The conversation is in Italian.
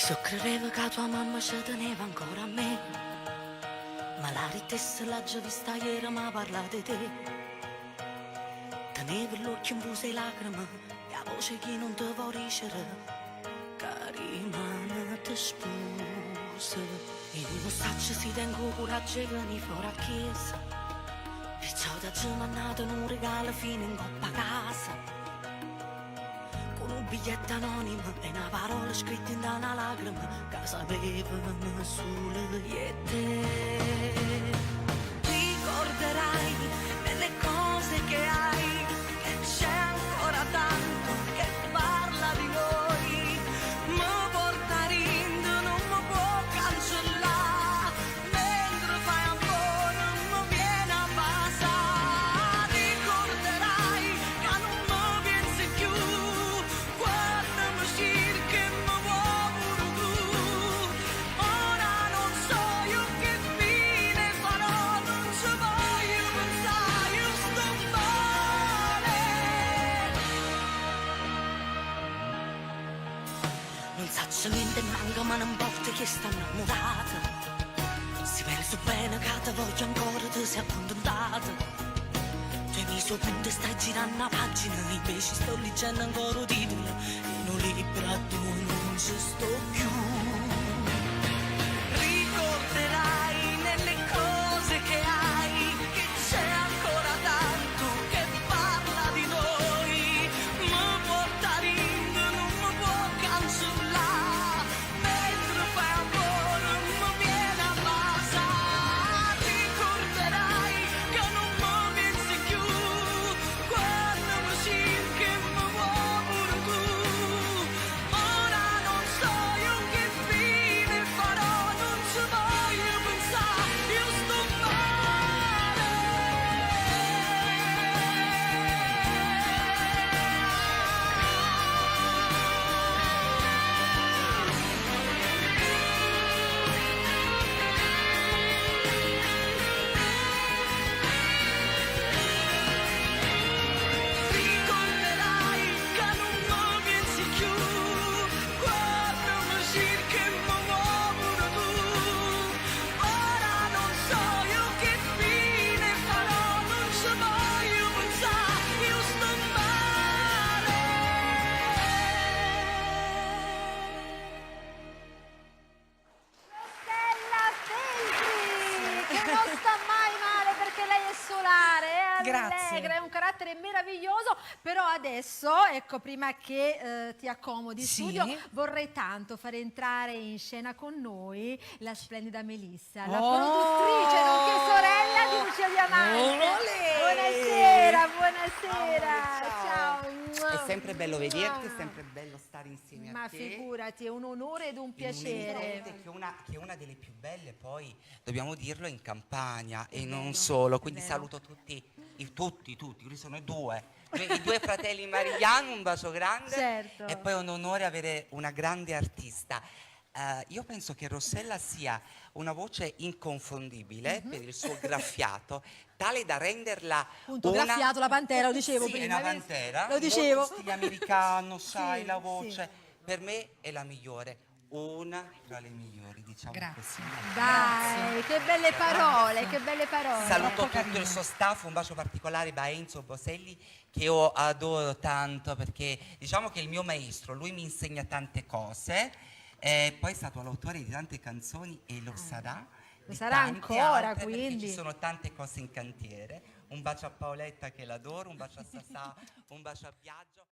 Se credevo che tua mamma ci teneva ancora a me, ma la ritessa l'ha già vista ieri, ma parla di te. Tenevo l'occhio in busa e lacrime, e la voce che non ti vuoi dicere, carina ti sposa. E non saccio se tengo coraggio e vieni fuori a chiesa, perciò da già mandato un regalo fino in coppa a casa. Un biglietto anonimo e una parola scritta in una lacrima che sapevano solo io e te. Ricorderai delle cose che hai, che c'è ancora tanto che parla di noi. Mi porta rindo, non mi può cancellare, mentre fai amore mi viene a passare. Ricorderai che non mi pensi più, quando mi cerchi mi vuoi pure tu. Ora non so io che fine farò, non ci voglio pensare, io sto male. Non saccio niente manca, ma non importa che sta innamorata. Si penso bene che te voglio ancora, ti sei accontentata. Tu hai messo punto e stai girando una pagina, invece sto leggendo ancora il titolo. In un libro a tu non ci sto più. Ricorderai nelle cose che hai, che c'è ancora tanto che parla di noi. Mi porta rindo, non mi può cancellare, mentre fai amore mi viene a passare. Ricorderai che non mi pensi più, quando mi cerchi mi vuoi pure tu. Ora non so io che fine farò, non ci voglio pensare, io sto male. Ricorderai che non mi pensi più, quando mi cerchi mi vuoi pure tu. Ora non so io che fine farò, non ci voglio pensare, io sto male. Stella Feltri, che non sta mai male perché lei è solare, è Grazie. allegra, è un carattere meraviglioso, però adesso, ecco, prima che ti accomodi in Sì. studio, vorrei tanto far entrare in scena con noi la splendida Melissa, la Oh! produttrice, nonché sorella di Lucia Diamante. Olè! Buonasera, buonasera. Ciao. Ciao. È sempre bello vederti, è sempre bello stare insieme Ma a te. figurati, è un onore ed un In piacere. un'emittente che è una delle più belle, poi dobbiamo dirlo, in Campania e vero, non solo. è Quindi vero. saluto tutti, quelli sono i due fratelli Marigliano, un bacio grande. Certo. E poi è un onore avere una grande artista. Io penso che Rossella sia una voce inconfondibile per il suo graffiato, tale da renderla Appunto, una... graffiato, la pantera, lo dicevo Sì, prima. è una pantera, Lo dicevo. molto stile americano, sai, Sì, la sì. voce. Per me è la migliore, una tra le migliori, diciamo Grazie. così. Dai, che belle parole, che belle parole. Saluto tutto il suo staff, un bacio particolare da Enzo Boselli, che io adoro tanto perché diciamo che è il mio maestro, lui mi insegna tante cose, poi è stato l'autore di tante canzoni e lo sarà. Lo di sarà tante ancora, altre, perché quindi. ci sono tante cose in cantiere. Un bacio a Paoletta che l'adoro, un bacio a Sassà, un bacio a Biagio.